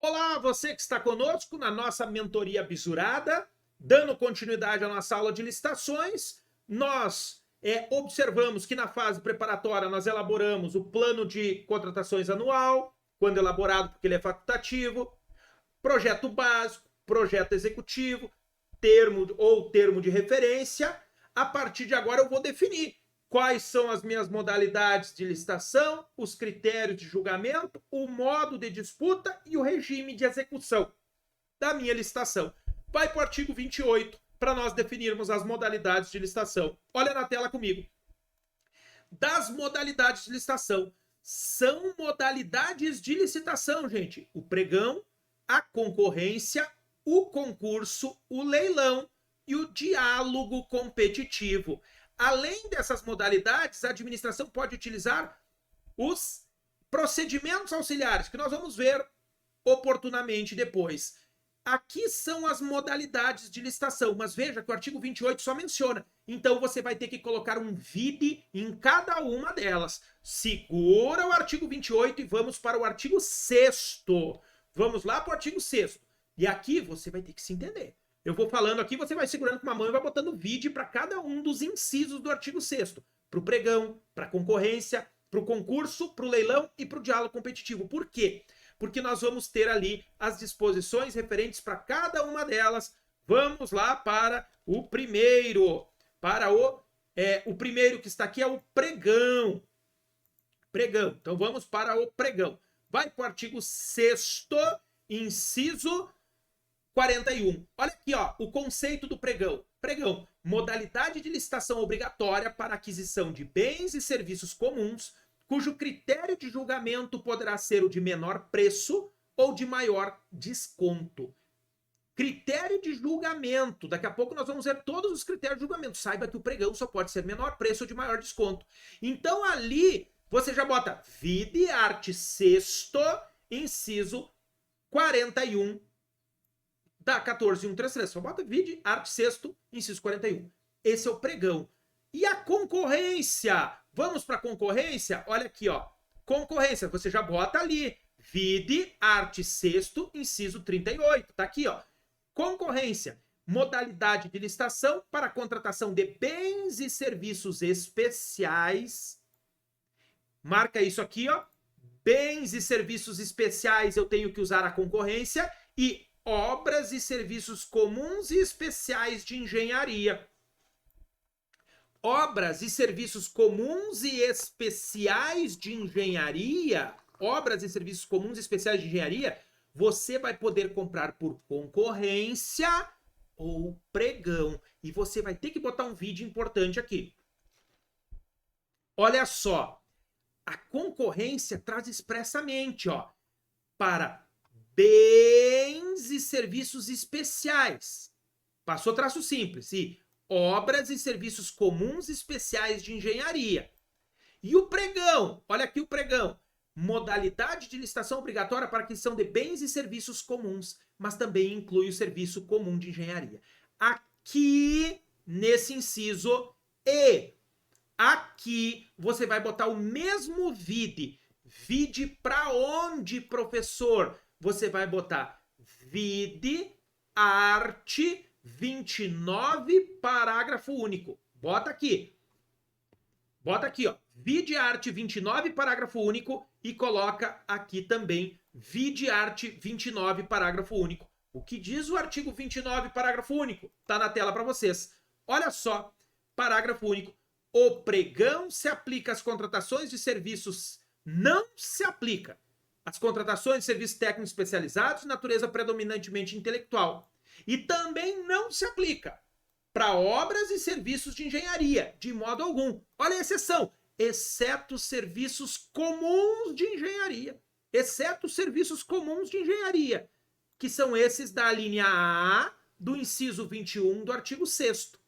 Olá, você que está conosco na nossa mentoria bisurada, dando continuidade à nossa aula de licitações. Nós observamos que na fase preparatória nós elaboramos o plano de contratações anual, quando elaborado porque ele é facultativo, projeto básico, projeto executivo, termo de referência. A partir de agora eu vou definir quais são as minhas modalidades de licitação, os critérios de julgamento, o modo de disputa e o regime de execução da minha licitação. Vai para o artigo 28 para nós definirmos as modalidades de licitação. Olha na tela comigo. Das modalidades de licitação. São modalidades de licitação, gente. O pregão, a concorrência, o concurso, o leilão e o diálogo competitivo. Além dessas modalidades, a administração pode utilizar os procedimentos auxiliares, que nós vamos ver oportunamente depois. Aqui são as modalidades de licitação, mas veja que o artigo 28 só menciona. Então você vai ter que colocar um vide em cada uma delas. Segura o artigo 28 e vamos para o artigo 6º. Vamos lá para o artigo 6º. E aqui você vai ter que se entender. Eu vou falando aqui, você vai segurando com uma mão e vai botando vide para cada um dos incisos do artigo 6º. Para o pregão, para a concorrência, para o concurso, para o leilão e para o diálogo competitivo. Por quê? Porque nós vamos ter ali as disposições referentes para cada uma delas. Vamos lá para o primeiro. O primeiro que está aqui é o pregão. Pregão. Então vamos para o pregão. Vai para o artigo 6º, inciso 41. Olha aqui, ó, o conceito do pregão. Pregão, modalidade de licitação obrigatória para aquisição de bens e serviços comuns, cujo critério de julgamento poderá ser o de menor preço ou de maior desconto. Critério de julgamento. Daqui a pouco nós vamos ver todos os critérios de julgamento. Saiba que o pregão só pode ser menor preço ou de maior desconto. Então ali você já bota vide art. 6º, inciso 41 da 14133. Só bota vide art. 6º, inciso 41. Esse é o pregão. E a concorrência? Vamos para a concorrência? Olha aqui, ó. Concorrência, você já bota ali. Vide art. 6º, inciso 38. Tá aqui, ó. Concorrência. Modalidade de licitação para a contratação de bens e serviços especiais. Marca isso aqui, ó. Bens e serviços especiais, eu tenho que usar a concorrência. E obras e serviços comuns e especiais de engenharia. Obras e serviços comuns e especiais de engenharia, obras e serviços comuns e especiais de engenharia, você vai poder comprar por concorrência ou pregão. E você vai ter que botar um vídeo importante aqui. Olha só, a concorrência traz expressamente, ó, para bens e serviços especiais. Passou traço simples, e obras e serviços comuns especiais de engenharia. E o pregão, olha aqui o pregão. Modalidade de licitação obrigatória para aquisição de bens e serviços comuns, mas também inclui o serviço comum de engenharia. Aqui, nesse inciso E, aqui você vai botar o mesmo vide. Vide para onde, professor? Você vai botar vide art. 29, parágrafo único. Bota aqui. Bota aqui, ó. Vide art. 29, parágrafo único e coloca aqui também vide art. 29, parágrafo único. O que diz o artigo 29, parágrafo único? Tá na tela para vocês. Olha só, parágrafo único. O pregão se aplica às contratações de serviços, não se aplica às contratações de serviços técnicos especializados de natureza predominantemente intelectual. E também não se aplica para obras e serviços de engenharia, de modo algum. Olha a exceção, exceto serviços comuns de engenharia. Exceto serviços comuns de engenharia, que são esses da linha A do inciso 21 do artigo 6º.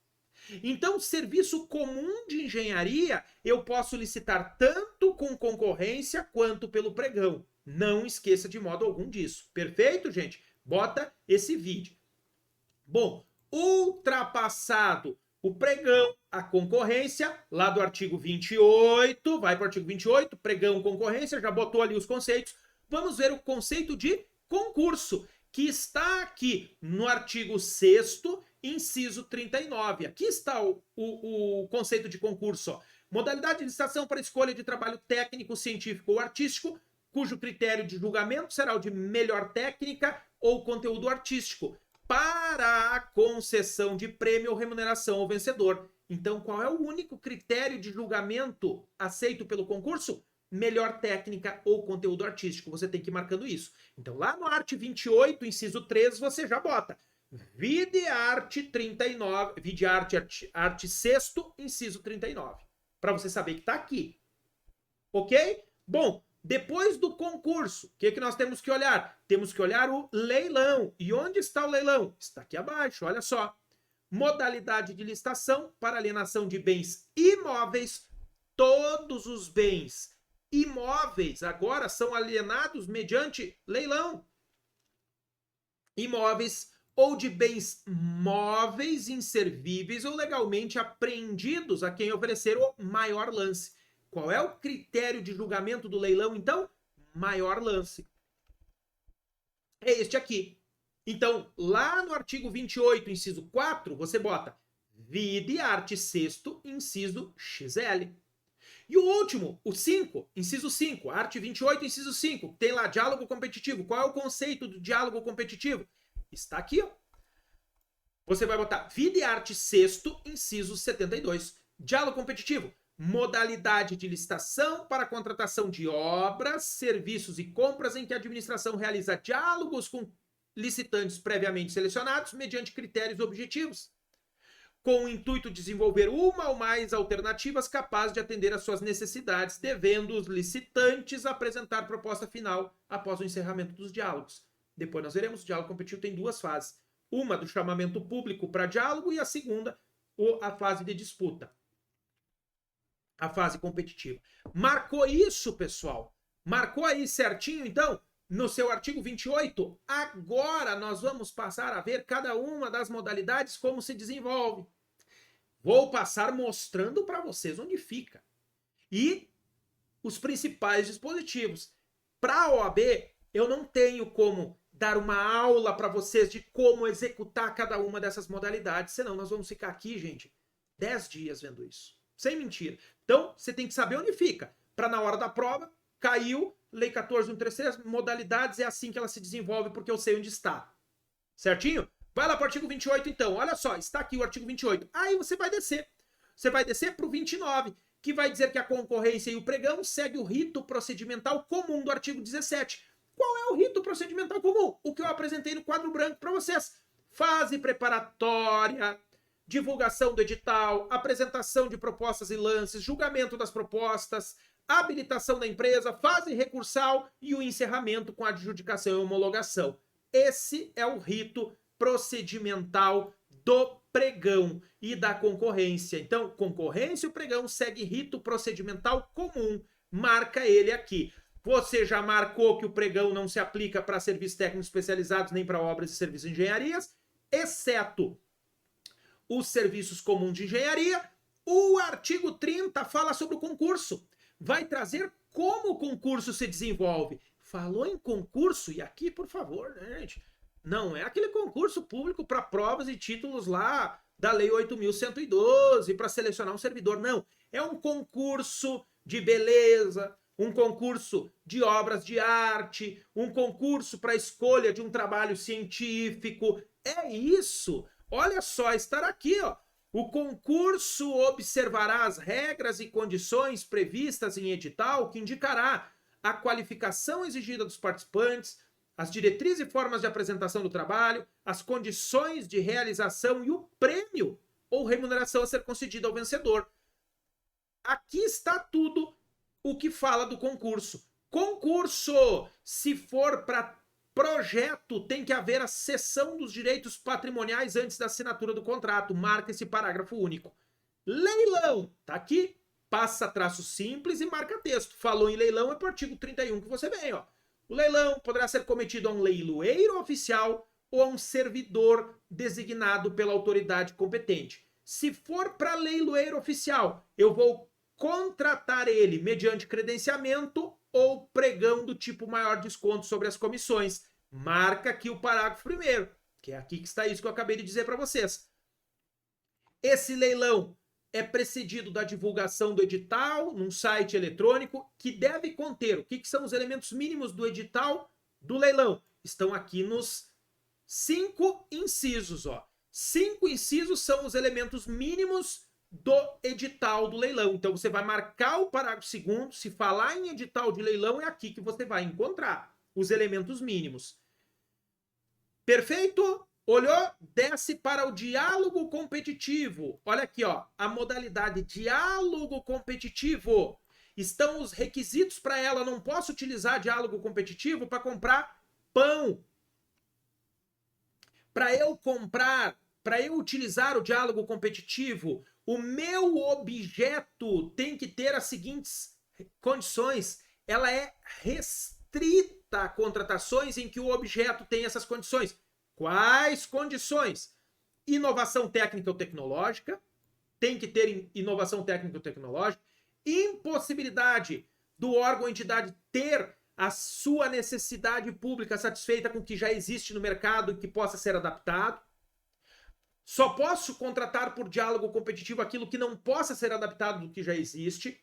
Então, serviço comum de engenharia, eu posso licitar tanto com concorrência quanto pelo pregão. Não esqueça de modo algum disso. Perfeito, gente? Bota esse vídeo. Bom, ultrapassado o pregão, a concorrência, lá do artigo 28, vai para o artigo 28, pregão, concorrência, já botou ali os conceitos. Vamos ver o conceito de concurso, que está aqui no artigo 6º, inciso 39. Aqui está o conceito de concurso. Ó. Modalidade de licitação para escolha de trabalho técnico, científico ou artístico, cujo critério de julgamento será o de melhor técnica ou conteúdo artístico, para a concessão de prêmio ou remuneração ao vencedor. Então, qual é o único critério de julgamento aceito pelo concurso? Melhor técnica ou conteúdo artístico. Você tem que ir marcando isso. Então, lá no art. 28, inciso 3, você já bota vide art. 39, vide art. 6º, inciso 39. Para você saber que está aqui. Ok? Bom, depois do concurso, o que nós temos que olhar? Temos que olhar o leilão. E onde está o leilão? Está aqui abaixo, olha só. Modalidade de licitação para alienação de bens imóveis. Todos os bens imóveis agora são alienados mediante leilão. Imóveis ou de bens móveis, inservíveis ou legalmente apreendidos a quem oferecer o maior lance. Qual é o critério de julgamento do leilão, então? Maior lance. É este aqui. Então, lá no artigo 28, inciso 4, você bota vide art. 6º, inciso XL. E o último, o 5, inciso 5, art. 28, inciso 5, tem lá diálogo competitivo. Qual é o conceito do diálogo competitivo? Está aqui, ó. Você vai botar vide art. 6º, inciso 72. Diálogo competitivo. Modalidade de licitação para contratação de obras, serviços e compras em que a administração realiza diálogos com licitantes previamente selecionados mediante critérios objetivos, com o intuito de desenvolver uma ou mais alternativas capazes de atender às suas necessidades, devendo os licitantes apresentar proposta final após o encerramento dos diálogos. Depois nós veremos, o diálogo competitivo tem duas fases. Uma do chamamento público para diálogo e a segunda, a fase de disputa. A fase competitiva. Marcou isso, pessoal? Marcou aí certinho, então? No seu artigo 28? Agora nós vamos passar a ver cada uma das modalidades, como se desenvolve. Vou passar mostrando para vocês onde fica. E os principais dispositivos. Para a OAB, eu não tenho como dar uma aula para vocês de como executar cada uma dessas modalidades, senão nós vamos ficar aqui, gente, 10 dias vendo isso. Sem mentira. Então, você tem que saber onde fica. Para na hora da prova, caiu, Lei 14.133, modalidades, é assim que ela se desenvolve, porque eu sei onde está. Certinho? Vai lá para o artigo 28, então. Olha só, está aqui o artigo 28. Aí você vai descer. Você vai descer para o 29, que vai dizer que a concorrência e o pregão segue o rito procedimental comum do artigo 17. Qual é o rito procedimental comum? O que eu apresentei no quadro branco para vocês. Fase preparatória, divulgação do edital, apresentação de propostas e lances, julgamento das propostas, habilitação da empresa, fase recursal e o encerramento com adjudicação e homologação. Esse é o rito procedimental do pregão e da concorrência. Então, concorrência e o pregão segue rito procedimental comum. Marca ele aqui. Você já marcou que o pregão não se aplica para serviços técnicos especializados nem para obras e serviços de engenharias, exceto os serviços comuns de engenharia. O artigo 30 fala sobre o concurso. Vai trazer como o concurso se desenvolve. Falou em concurso, e aqui, por favor, né, gente? Não é aquele concurso público para provas e títulos lá da Lei 8.112 para selecionar um servidor. Não. É um concurso de beleza, um concurso de obras de arte, um concurso para escolha de um trabalho científico. É isso. Olha só, estará aqui, ó. O concurso observará as regras e condições previstas em edital que indicará a qualificação exigida dos participantes, as diretrizes e formas de apresentação do trabalho, as condições de realização e o prêmio ou remuneração a ser concedido ao vencedor. Aqui está tudo o que fala do concurso. Concurso, se for para projeto, tem que haver a cessão dos direitos patrimoniais antes da assinatura do contrato. Marca esse parágrafo único. Leilão, tá aqui, passa traço simples e marca texto. Falou em leilão, é para o artigo 31 que você vem, ó. O leilão poderá ser cometido a um leiloeiro oficial ou a um servidor designado pela autoridade competente. Se for para leiloeiro oficial, eu vou contratar ele mediante credenciamento ou pregão do tipo maior desconto sobre as comissões. Marca aqui o parágrafo primeiro, que é aqui que está isso que eu acabei de dizer para vocês. Esse leilão é precedido da divulgação do edital num site eletrônico que deve conter o que são os elementos mínimos do edital do leilão. Estão aqui nos 5 incisos, ó. 5 incisos são os elementos mínimos do edital do leilão. Então você vai marcar o parágrafo 2º, se falar em edital de leilão é aqui que você vai encontrar os elementos mínimos. Perfeito? Olhou? Desce para o diálogo competitivo. Olha aqui, ó, a modalidade diálogo competitivo. Estão os requisitos para ela. Não posso utilizar diálogo competitivo para comprar pão. Para eu utilizar o diálogo competitivo, o meu objeto tem que ter as seguintes condições. Ela é restrita a contratações em que o objeto tem essas condições. Quais condições? Inovação técnica ou tecnológica, tem que ter inovação técnica ou tecnológica, impossibilidade do órgão ou entidade ter a sua necessidade pública satisfeita com o que já existe no mercado e que possa ser adaptado. Só posso contratar por diálogo competitivo aquilo que não possa ser adaptado do que já existe.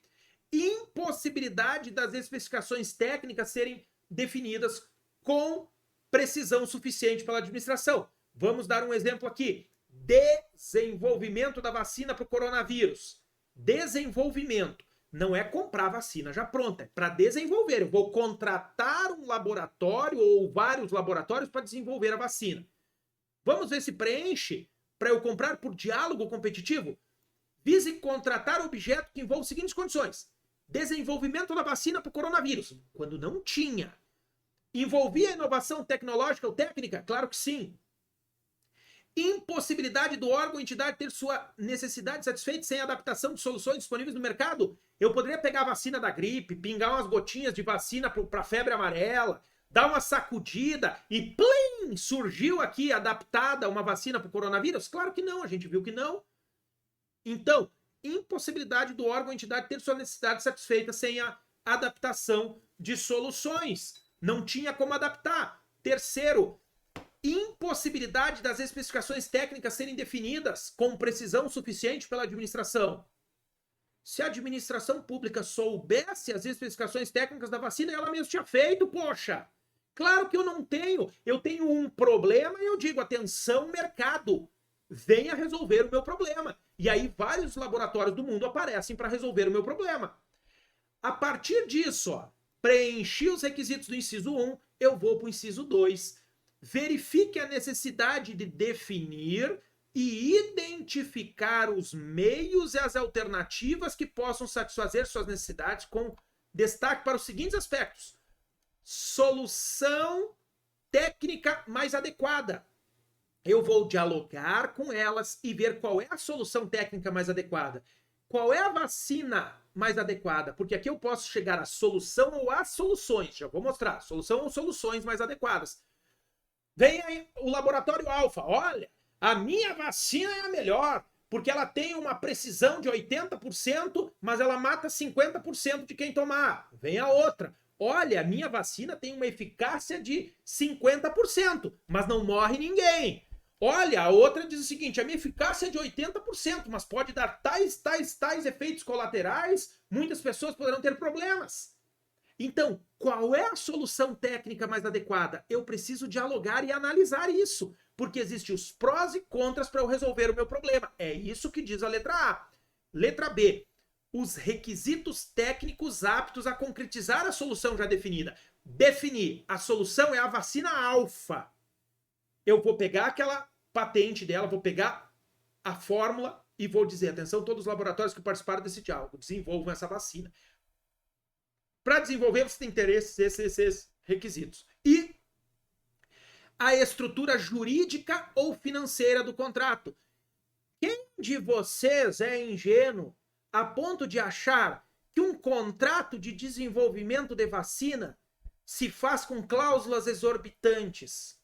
Impossibilidade das especificações técnicas serem definidas com precisão suficiente pela administração. Vamos dar um exemplo aqui. Desenvolvimento da vacina para o coronavírus. Desenvolvimento. Não é comprar vacina já pronta, é para desenvolver. Eu vou contratar um laboratório ou vários laboratórios para desenvolver a vacina. Vamos ver se preenche para eu comprar por diálogo competitivo? Vise contratar objeto que envolva as seguintes condições. Desenvolvimento da vacina para o coronavírus, quando não tinha. Envolvia inovação tecnológica ou técnica? Claro que sim. Impossibilidade do órgão ou entidade ter sua necessidade satisfeita sem adaptação de soluções disponíveis no mercado? Eu poderia pegar a vacina da gripe, pingar umas gotinhas de vacina para febre amarela, dar uma sacudida e plim, surgiu aqui adaptada uma vacina para o coronavírus? Claro que não, a gente viu que não. Então, impossibilidade do órgão ou entidade ter sua necessidade satisfeita sem a adaptação de soluções. Não tinha como adaptar. Terceiro, impossibilidade das especificações técnicas serem definidas com precisão suficiente pela administração. Se a administração pública soubesse as especificações técnicas da vacina, ela mesma tinha feito, poxa. Claro que eu não tenho. Eu tenho um problema e eu digo, atenção, mercado, venha resolver o meu problema. E aí vários laboratórios do mundo aparecem para resolver o meu problema. A partir disso, ó, preenchi os requisitos do inciso 1, eu vou para o inciso 2. Verifique a necessidade de definir e identificar os meios e as alternativas que possam satisfazer suas necessidades, com destaque para os seguintes aspectos. Solução técnica mais adequada. Eu vou dialogar com elas e ver qual é a solução técnica mais adequada. Qual é a vacina mais adequada? Porque aqui eu posso chegar à solução ou às soluções. Já vou mostrar. Solução ou soluções mais adequadas. Vem aí o laboratório Alfa. Olha, a minha vacina é a melhor, porque ela tem uma precisão de 80%, mas ela mata 50% de quem tomar. Vem a outra. Olha, a minha vacina tem uma eficácia de 50%, mas não morre ninguém. Olha, a outra diz o seguinte, a minha eficácia é de 80%, mas pode dar tais efeitos colaterais, muitas pessoas poderão ter problemas. Então, qual é a solução técnica mais adequada? Eu preciso dialogar e analisar isso, porque existem os prós e contras para eu resolver o meu problema. É isso que diz a letra A. Letra B. Os requisitos técnicos aptos a concretizar a solução já definida. Definir. A solução é a vacina alfa. Eu vou pegar aquela patente dela, vou pegar a fórmula e vou dizer, atenção, todos os laboratórios que participaram desse diálogo, desenvolvam essa vacina. Para desenvolver, você tem que ter esses requisitos. E a estrutura jurídica ou financeira do contrato. Quem de vocês é ingênuo a ponto de achar que um contrato de desenvolvimento de vacina se faz com cláusulas exorbitantes?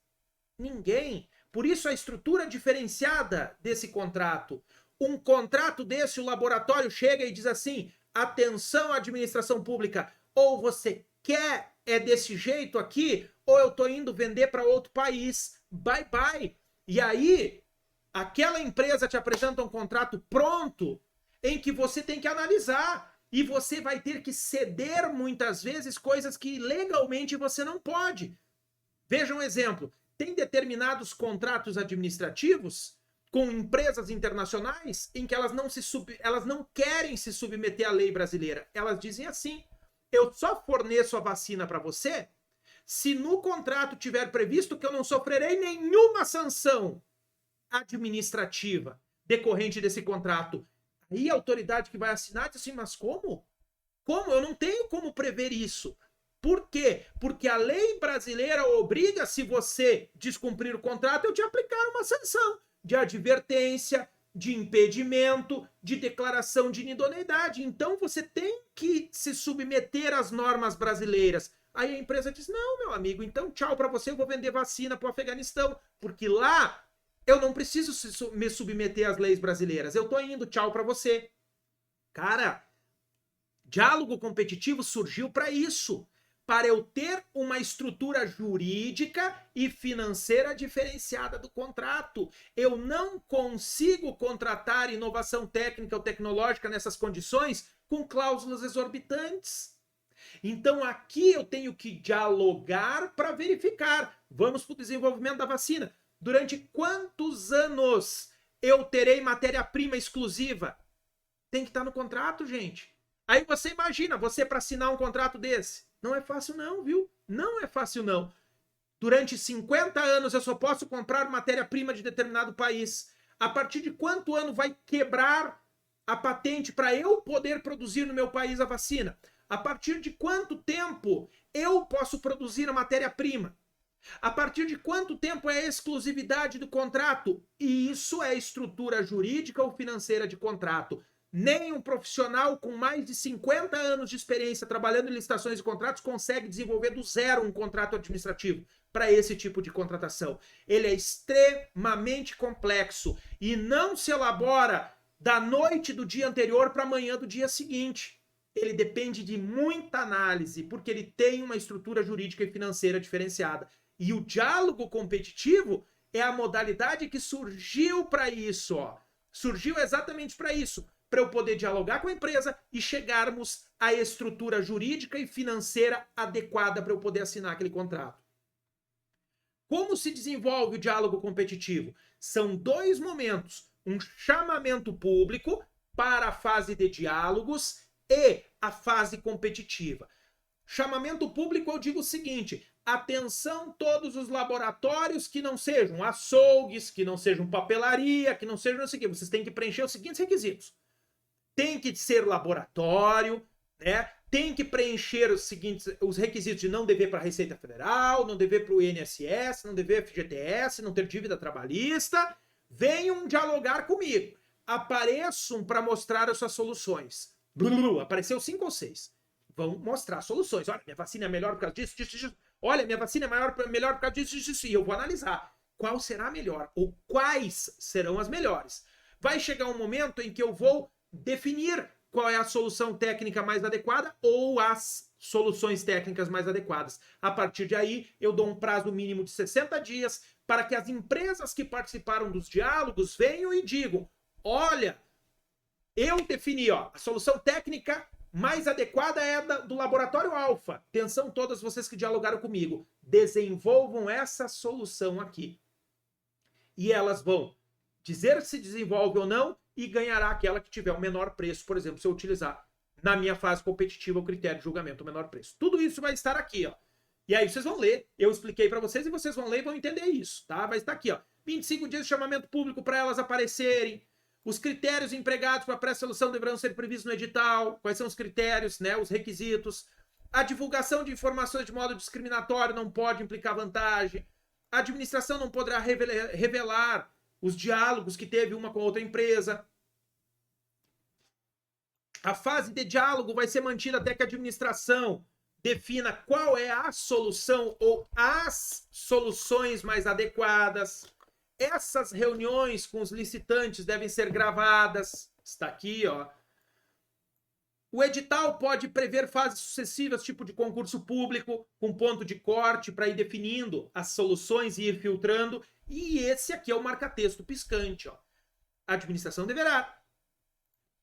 Ninguém. Por isso a estrutura diferenciada desse contrato. Um contrato desse, o laboratório chega e diz assim, atenção, administração pública, ou você quer é desse jeito aqui, ou eu tô indo vender para outro país. Bye, bye. E aí, aquela empresa te apresenta um contrato pronto em que você tem que analisar. E você vai ter que ceder muitas vezes coisas que legalmente você não pode. Veja um exemplo. Tem determinados contratos administrativos com empresas internacionais em que elas não querem se submeter à lei brasileira. Elas dizem assim: eu só forneço a vacina para você se no contrato tiver previsto que eu não sofrerei nenhuma sanção administrativa decorrente desse contrato. Aí a autoridade que vai assinar diz assim, mas como? Como? Eu não tenho como prever isso. Por quê? Porque a lei brasileira obriga, se você descumprir o contrato, eu te aplicar uma sanção de advertência, de impedimento, de declaração de inidoneidade. Então você tem que se submeter às normas brasileiras. Aí a empresa diz, não, meu amigo, então tchau para você, eu vou vender vacina para o Afeganistão, porque lá eu não preciso me submeter às leis brasileiras. Eu tô indo, tchau para você. Cara, diálogo competitivo surgiu para isso. Para eu ter uma estrutura jurídica e financeira diferenciada do contrato. Eu não consigo contratar inovação técnica ou tecnológica nessas condições com cláusulas exorbitantes. Então aqui eu tenho que dialogar para verificar. Vamos para o desenvolvimento da vacina. Durante quantos anos eu terei matéria-prima exclusiva? Tem que estar no contrato, gente. Aí você imagina, você para assinar um contrato desse. Não é fácil não, viu? Não é fácil não. Durante 50 anos eu só posso comprar matéria-prima de determinado país. A partir de quanto ano vai quebrar a patente para eu poder produzir no meu país a vacina? A partir de quanto tempo eu posso produzir a matéria-prima? A partir de quanto tempo é a exclusividade do contrato? E isso é estrutura jurídica ou financeira de contrato. Nem um profissional com mais de 50 anos de experiência trabalhando em licitações e contratos consegue desenvolver do zero um contrato administrativo para esse tipo de contratação. Ele é extremamente complexo e não se elabora da noite do dia anterior para amanhã do dia seguinte. Ele depende de muita análise, porque ele tem uma estrutura jurídica e financeira diferenciada. E o diálogo competitivo é a modalidade que surgiu para isso, ó. Surgiu exatamente para isso, para eu poder dialogar com a empresa e chegarmos à estrutura jurídica e financeira adequada para eu poder assinar aquele contrato. Como se desenvolve o diálogo competitivo? São dois momentos, um chamamento público para a fase de diálogos e a fase competitiva. Chamamento público, eu digo o seguinte: atenção todos os laboratórios que não sejam açougues, que não sejam papelaria, que não sejam não sei o quê. Vocês têm que preencher os seguintes requisitos. Tem que ser laboratório, né? Tem que preencher os requisitos de não dever para a Receita Federal, não dever para o INSS, não dever FGTS, não ter dívida trabalhista. Venham dialogar comigo. Apareçam para mostrar as suas soluções. Apareceu 5 ou 6. Vão mostrar soluções. Olha, minha vacina é melhor por causa disso, disso, disso. Olha, minha vacina é melhor por causa disso, disso, disso. E eu vou analisar qual será a melhor ou quais serão as melhores. Vai chegar um momento em que eu vou definir qual é a solução técnica mais adequada ou as soluções técnicas mais adequadas. A partir de aí, eu dou um prazo mínimo de 60 dias para que as empresas que participaram dos diálogos venham e digam: olha, eu defini, ó, a solução técnica mais adequada é a do laboratório Alfa. Atenção todas vocês que dialogaram comigo. Desenvolvam essa solução aqui. E elas vão dizer se desenvolve ou não e ganhará aquela que tiver o menor preço, por exemplo, se eu utilizar na minha fase competitiva o critério de julgamento o menor preço. Tudo isso vai estar aqui, ó. E aí vocês vão ler. Eu expliquei para vocês e vocês vão ler e vão entender isso, tá? Vai estar aqui, ó. 25 dias de chamamento público para elas aparecerem. Os critérios empregados para a pré-seleção deverão ser previstos no edital. Quais são os critérios, né? Os requisitos. A divulgação de informações de modo discriminatório não pode implicar vantagem. A administração não poderá revelar os diálogos que teve uma com outra empresa. A fase de diálogo vai ser mantida até que a administração defina qual é a solução ou as soluções mais adequadas. Essas reuniões com os licitantes devem ser gravadas. Está aqui, ó. 25 dias de chamamento público para elas aparecerem. Os critérios empregados para a pré-seleção deverão ser previstos no edital. Quais são os critérios, né? Os requisitos. A divulgação de informações de modo discriminatório não pode implicar vantagem. A administração não poderá revelar os diálogos que teve uma com outra empresa. A fase de diálogo vai ser mantida até que a administração defina qual é a solução ou as soluções mais adequadas. Essas reuniões com os licitantes devem ser gravadas. O edital pode prever fases sucessivas, tipo de concurso público, com ponto de corte para ir definindo as soluções e ir filtrando. E esse aqui é o marca-texto piscante. Ó. A administração deverá,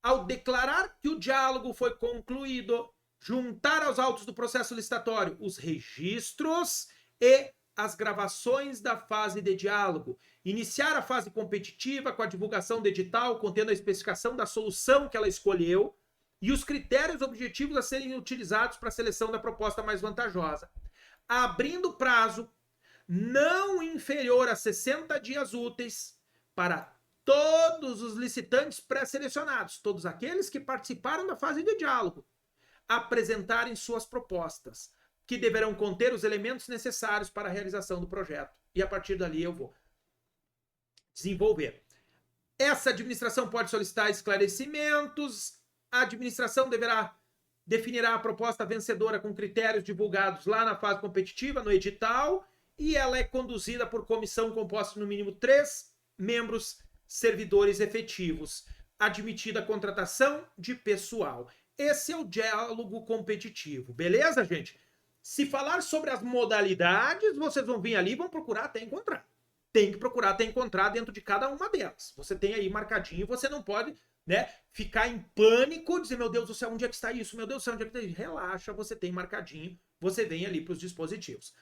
ao declarar que o diálogo foi concluído, juntar aos autos do processo licitatório os registros e as gravações da fase de diálogo, iniciar a fase competitiva com a divulgação do edital contendo a especificação da solução que ela escolheu e os critérios objetivos a serem utilizados para a seleção da proposta mais vantajosa, abrindo prazo não inferior a 60 dias úteis para todos os licitantes pré-selecionados, todos aqueles que participaram da fase de diálogo, apresentarem suas propostas, que deverão conter os elementos necessários para a realização do projeto. E a partir dali eu vou desenvolver. Essa administração pode solicitar esclarecimentos, a administração definirá a proposta vencedora com critérios divulgados lá na fase competitiva, no edital, e ela é conduzida por comissão composta no mínimo 3 membros servidores efetivos, admitida a contratação de pessoal. Esse é o diálogo competitivo, beleza, gente? Se falar sobre as modalidades, vocês vão vir ali e vão procurar até encontrar. Tem que procurar até encontrar dentro de cada uma delas. Você tem aí marcadinho, você não pode, né, ficar em pânico, dizer, meu Deus do céu, onde é que está isso? Meu Deus do céu, onde é que está isso? Relaxa, você tem marcadinho, você vem ali para os dispositivos.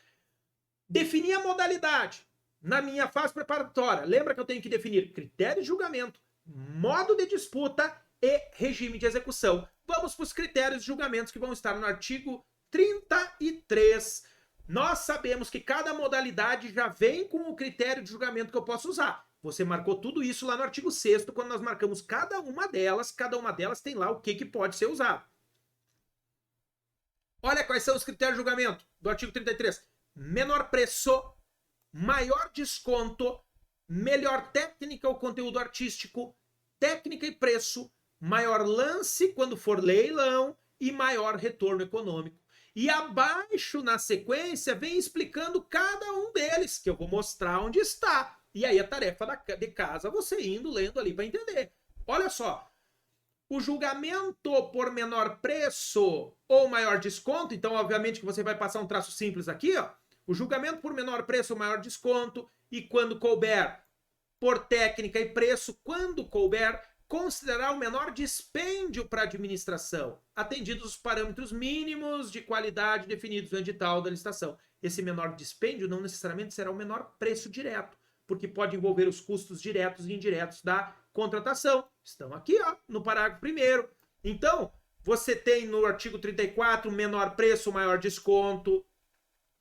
Definir a modalidade. Na minha fase preparatória, lembra que eu tenho que definir critério de julgamento, modo de disputa e regime de execução. Vamos para os critérios de julgamentos que vão estar no artigo 33. Nós sabemos que cada modalidade já vem com o critério de julgamento que eu posso usar. Você marcou tudo isso lá no artigo 6º, quando nós marcamos cada uma delas tem lá o que pode ser usado. Olha quais são os critérios de julgamento do artigo 33. Menor preço, maior desconto, melhor técnica ou conteúdo artístico, técnica e preço, maior lance quando for leilão e maior retorno econômico. E abaixo, na sequência, vem explicando cada um deles, que eu vou mostrar onde está. E aí a tarefa de casa, você indo, lendo ali para entender. Olha só, o julgamento por menor preço ou maior desconto, então obviamente que você vai passar um traço simples aqui, ó. O julgamento por menor preço ou maior desconto, e quando couber, por técnica e preço, quando couber, considerar o menor dispêndio para a administração, atendidos os parâmetros mínimos de qualidade definidos no edital da licitação. Esse menor dispêndio não necessariamente será o menor preço direto, porque pode envolver os custos diretos e indiretos da contratação. Estão aqui, ó, no parágrafo 1º. Então, você tem no artigo 34 menor preço, maior desconto.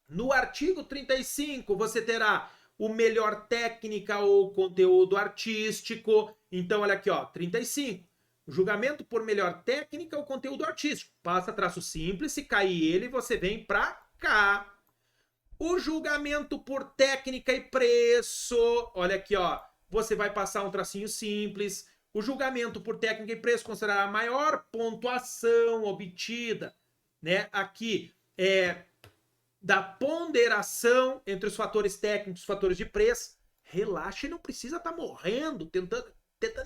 No artigo 35, você terá o melhor técnica ou conteúdo artístico. Então, olha aqui, ó, 35. Julgamento por melhor técnica ou conteúdo artístico. Passa traço simples, se cair ele, você vem pra cá. O julgamento por técnica e preço. Olha aqui, ó, você vai passar um tracinho simples. O julgamento por técnica e preço considerará a maior pontuação obtida, né? Aqui é da ponderação entre os fatores técnicos e os fatores de preço. Relaxa e não precisa estar morrendo, tentando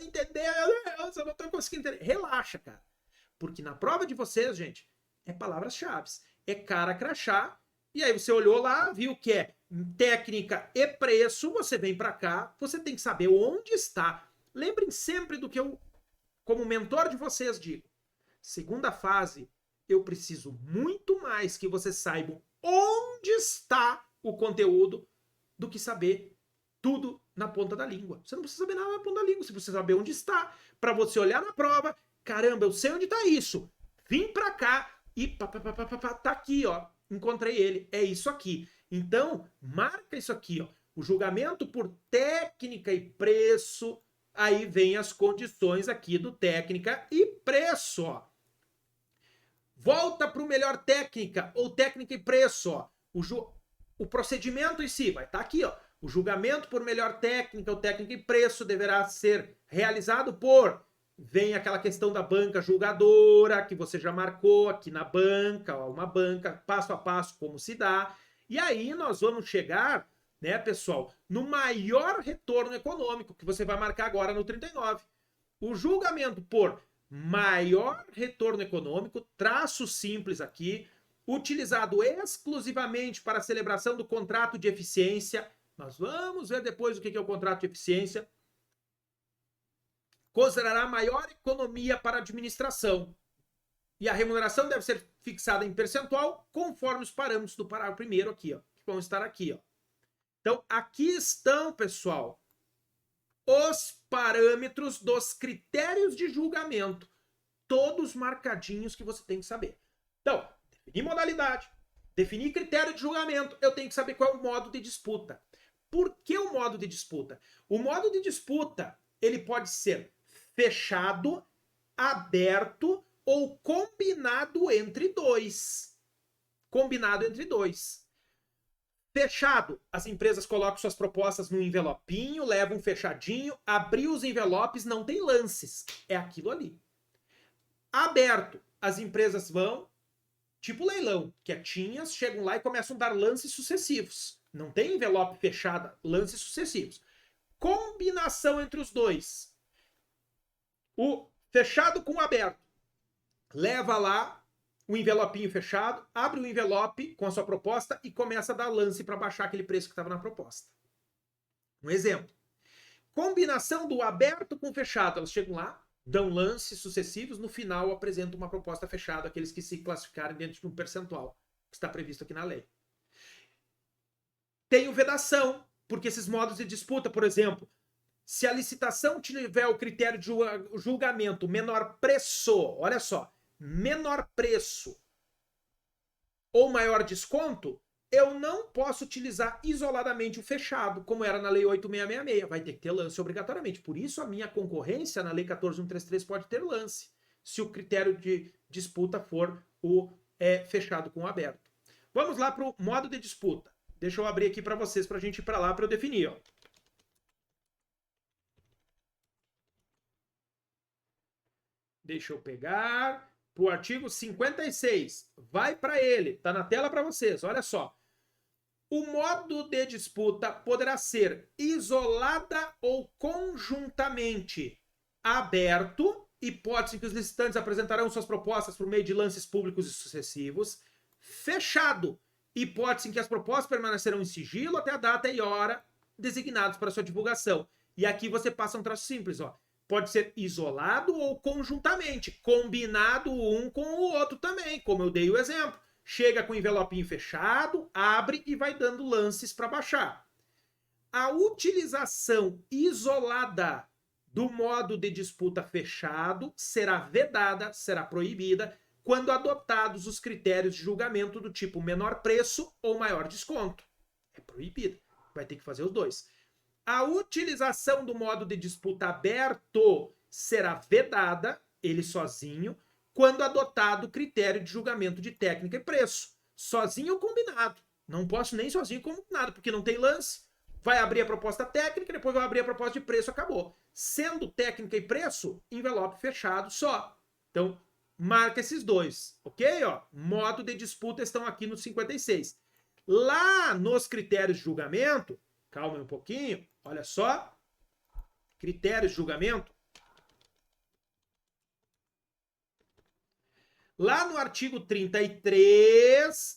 entender. Eu não estou conseguindo entender. Relaxa, cara. Porque na prova de vocês, gente, é palavras-chave. É cara crachá. E aí você olhou lá, viu que é técnica e preço, você vem para cá, você tem que saber onde está. Lembrem sempre do que eu, como mentor de vocês, digo. Segunda fase, eu preciso muito mais que vocês saibam onde está o conteúdo do que saber tudo na ponta da língua. Você não precisa saber nada na ponta da língua, você precisa saber onde está, para você olhar na prova, caramba, eu sei onde está isso. Vim para cá e tá aqui, ó. Encontrei ele, é isso aqui. Então, marca isso aqui, ó. O julgamento por técnica e preço, aí vem as condições aqui do técnica e preço, ó. Volta para o melhor técnica ou técnica e preço, ó. O procedimento em si vai estar aqui, ó. O julgamento por melhor técnica ou técnica e preço deverá ser realizado por... Vem aquela questão da banca julgadora, que você já marcou aqui na banca, ó, uma banca, passo a passo, como se dá. E aí nós vamos chegar, né, pessoal, no maior retorno econômico, que você vai marcar agora no 39. O julgamento por maior retorno econômico, traço simples aqui, utilizado exclusivamente para a celebração do contrato de eficiência. Nós vamos ver depois o que é o contrato de eficiência. Considerará maior economia para a administração. E a remuneração deve ser fixada em percentual conforme os parâmetros do parágrafo primeiro aqui, ó, que vão estar aqui, ó. Então, aqui estão, pessoal, os parâmetros dos critérios de julgamento, todos marcadinhos que você tem que saber. Então, definir modalidade, definir critério de julgamento, eu tenho que saber qual é o modo de disputa. Por que o modo de disputa? O modo de disputa, ele pode ser fechado, aberto ou combinado entre dois. Combinado entre dois. Fechado, as empresas colocam suas propostas no envelopinho, levam fechadinho, abrir os envelopes, não tem lances. É aquilo ali. Aberto, as empresas vão, tipo leilão, quietinhas, chegam lá e começam a dar lances sucessivos. Não tem envelope fechado, lances sucessivos. Combinação entre os dois. O fechado com o aberto. Leva lá o envelopinho fechado, abre o envelope com a sua proposta e começa a dar lance para baixar aquele preço que estava na proposta. Um exemplo. Combinação do aberto com o fechado. Elas chegam lá, dão lances sucessivos, no final apresentam uma proposta fechada, aqueles que se classificarem dentro de um percentual que está previsto aqui na lei. Tem o vedação, porque esses modos de disputa, por exemplo, se a licitação tiver o critério de julgamento menor preço, olha só, menor preço ou maior desconto, eu não posso utilizar isoladamente o fechado, como era na Lei 8666. Vai ter que ter lance obrigatoriamente. Por isso, a minha concorrência na Lei 14.133 pode ter lance, se o critério de disputa for o fechado com o aberto. Vamos lá para o modo de disputa. Deixa eu abrir aqui para vocês, para a gente ir para lá, para eu definir. Ó. Deixa eu pegar para o artigo 56. Vai para ele. Está na tela para vocês. Olha só. O modo de disputa poderá ser isolada ou conjuntamente aberto, hipótese em que os licitantes apresentarão suas propostas por meio de lances públicos e sucessivos, fechado, hipótese em que as propostas permanecerão em sigilo até a data e hora designados para sua divulgação. E aqui você passa um traço simples, ó. Pode ser isolado ou conjuntamente, combinado um com o outro também, como eu dei o exemplo. Chega com o envelopinho fechado, abre e vai dando lances para baixar. A utilização isolada do modo de disputa fechado será vedada, será proibida, quando adotados os critérios de julgamento do tipo menor preço ou maior desconto. É proibida. Vai ter que fazer os dois. A utilização do modo de disputa aberto será vedada, ele sozinho, quando adotado o critério de julgamento de técnica e preço. Sozinho ou combinado. Não posso nem sozinho ou combinado, porque não tem lance. Vai abrir a proposta técnica, depois vai abrir a proposta de preço, acabou. Sendo técnica e preço, envelope fechado só. Então, marca esses dois, ok? Ó, modo de disputa estão aqui no 56. Lá nos critérios de julgamento, calma um pouquinho, olha só. Critérios de julgamento. Lá no artigo 33,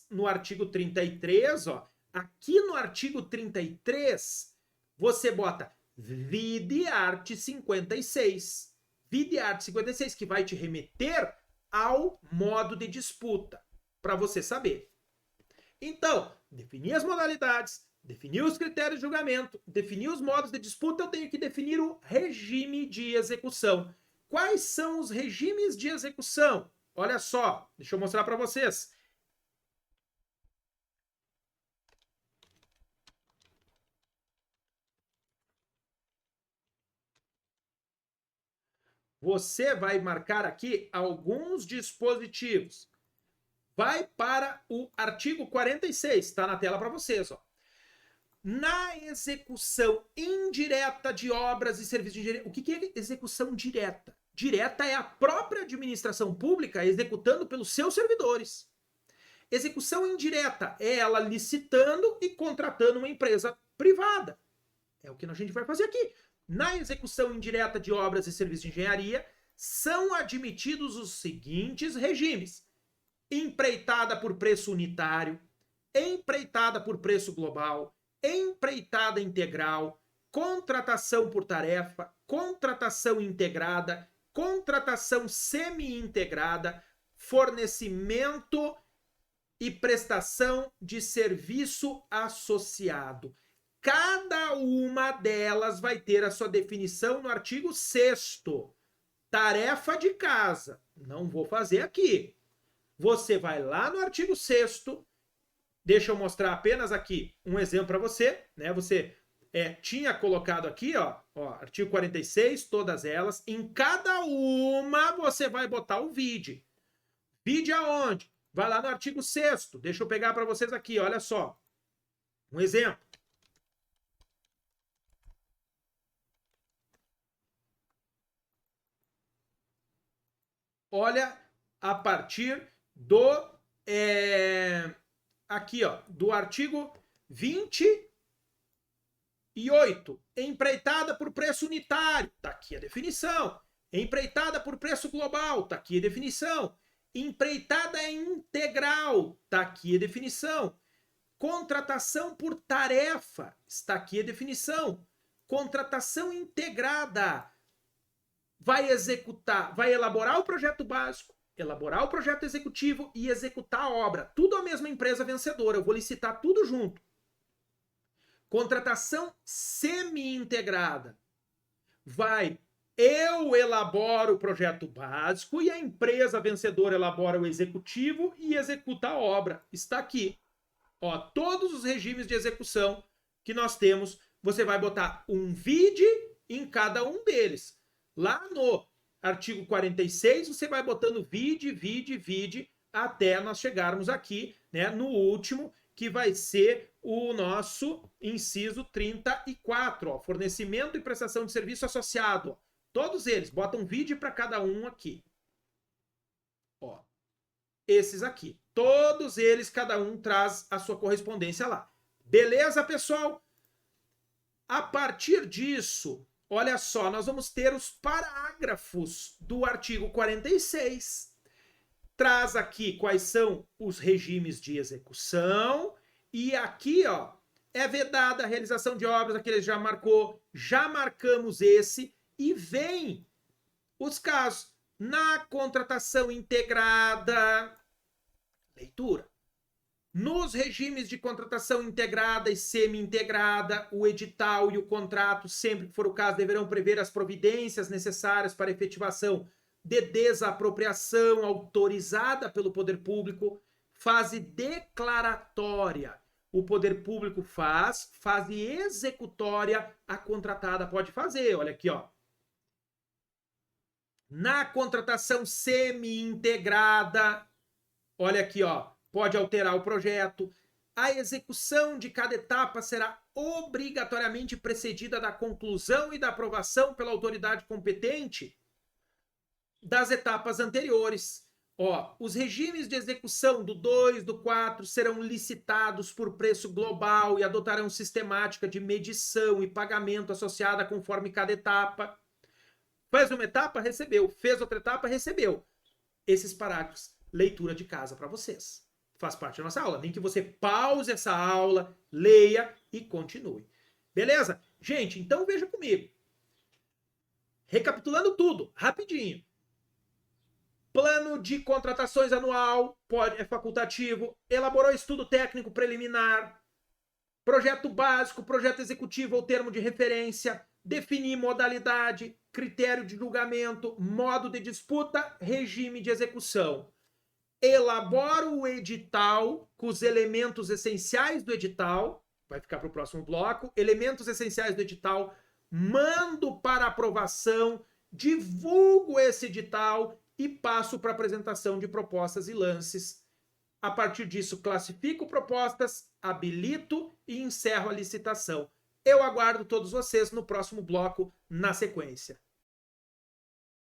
ó, aqui no artigo 33, você bota vide art. 56. Vide art. 56, que vai te remeter ao modo de disputa, para você saber. Então, definir as modalidades, definir os critérios de julgamento, definir os modos de disputa, eu tenho que definir o regime de execução. Quais são os regimes de execução? Olha só, deixa eu mostrar para vocês. Você vai marcar aqui alguns dispositivos. Vai para o artigo 46, está na tela para vocês. Ó. Na execução indireta de obras e serviços de engenharia. O que é execução direta? Direta é a própria administração pública executando pelos seus servidores. Execução indireta é ela licitando e contratando uma empresa privada. É o que a gente vai fazer aqui. Na execução indireta de obras e serviços de engenharia, são admitidos os seguintes regimes: empreitada por preço unitário, empreitada por preço global, empreitada integral, contratação por tarefa, contratação integrada, contratação semi-integrada, fornecimento e prestação de serviço associado. Cada uma delas vai ter a sua definição no artigo 6º. Tarefa de casa. Não vou fazer aqui. Você vai lá no artigo 6º. Deixa eu mostrar apenas aqui um exemplo para você, né? Você tinha colocado aqui, ó, artigo 46, todas elas. Em cada uma você vai botar o vide. Vide aonde? Vai lá no artigo 6º. Deixa eu pegar para vocês aqui, olha só. Um exemplo. Olha, a partir do aqui, ó, do artigo 28, empreitada por preço unitário, tá aqui a definição. Empreitada por preço global, tá aqui a definição. Empreitada integral, tá aqui a definição. Contratação por tarefa, está aqui a definição. Contratação integrada, vai executar, vai elaborar o projeto básico, elaborar o projeto executivo e executar a obra. Tudo a mesma empresa vencedora. Eu vou licitar tudo junto. Contratação semi-integrada. Eu elaboro o projeto básico e a empresa vencedora elabora o executivo e executa a obra. Está aqui. Ó, todos os regimes de execução que nós temos, você vai botar um vide em cada um deles. Lá no artigo 46, você vai botando vide, até nós chegarmos aqui, né, no último, que vai ser o nosso inciso 34, ó, fornecimento e prestação de serviço associado. Ó. Todos eles, botam vide para cada um aqui. Ó, esses aqui. Todos eles, cada um traz a sua correspondência lá. Beleza, pessoal? A partir disso, olha só, nós vamos ter os parágrafos do artigo 46. Traz aqui quais são os regimes de execução. E aqui, ó, é vedada a realização de obras, aquele já marcou. Já marcamos esse. E vem os casos. Na contratação integrada, leitura. Nos regimes de contratação integrada e semi-integrada, o edital e o contrato, sempre que for o caso, deverão prever as providências necessárias para efetivação de desapropriação autorizada pelo poder público. Fase declaratória. O poder público faz. Fase executória, a contratada pode fazer. Olha aqui, ó. Na contratação semi-integrada, olha aqui, ó, pode alterar o projeto. A execução de cada etapa será obrigatoriamente precedida da conclusão e da aprovação pela autoridade competente das etapas anteriores. Ó, os regimes de execução do 2, do 4 serão licitados por preço global e adotarão sistemática de medição e pagamento associada conforme cada etapa. Fez uma etapa, recebeu. Fez outra etapa, recebeu. Esses parágrafos, leitura de casa para vocês. Faz parte da nossa aula. Nem que você pause essa aula, leia e continue. Beleza? Gente, então veja comigo. Recapitulando tudo, rapidinho. Plano de contratações anual, é facultativo. Elaborou estudo técnico preliminar. Projeto básico, projeto executivo ou termo de referência. Definir modalidade, critério de julgamento, modo de disputa, regime de execução. Elabora o edital com os elementos essenciais do edital. Vai ficar para o próximo bloco. Elementos essenciais do edital. Mando para aprovação. Divulgo esse edital e passo para apresentação de propostas e lances. A partir disso, classifico propostas, habilito e encerro a licitação. Eu aguardo todos vocês no próximo bloco, na sequência.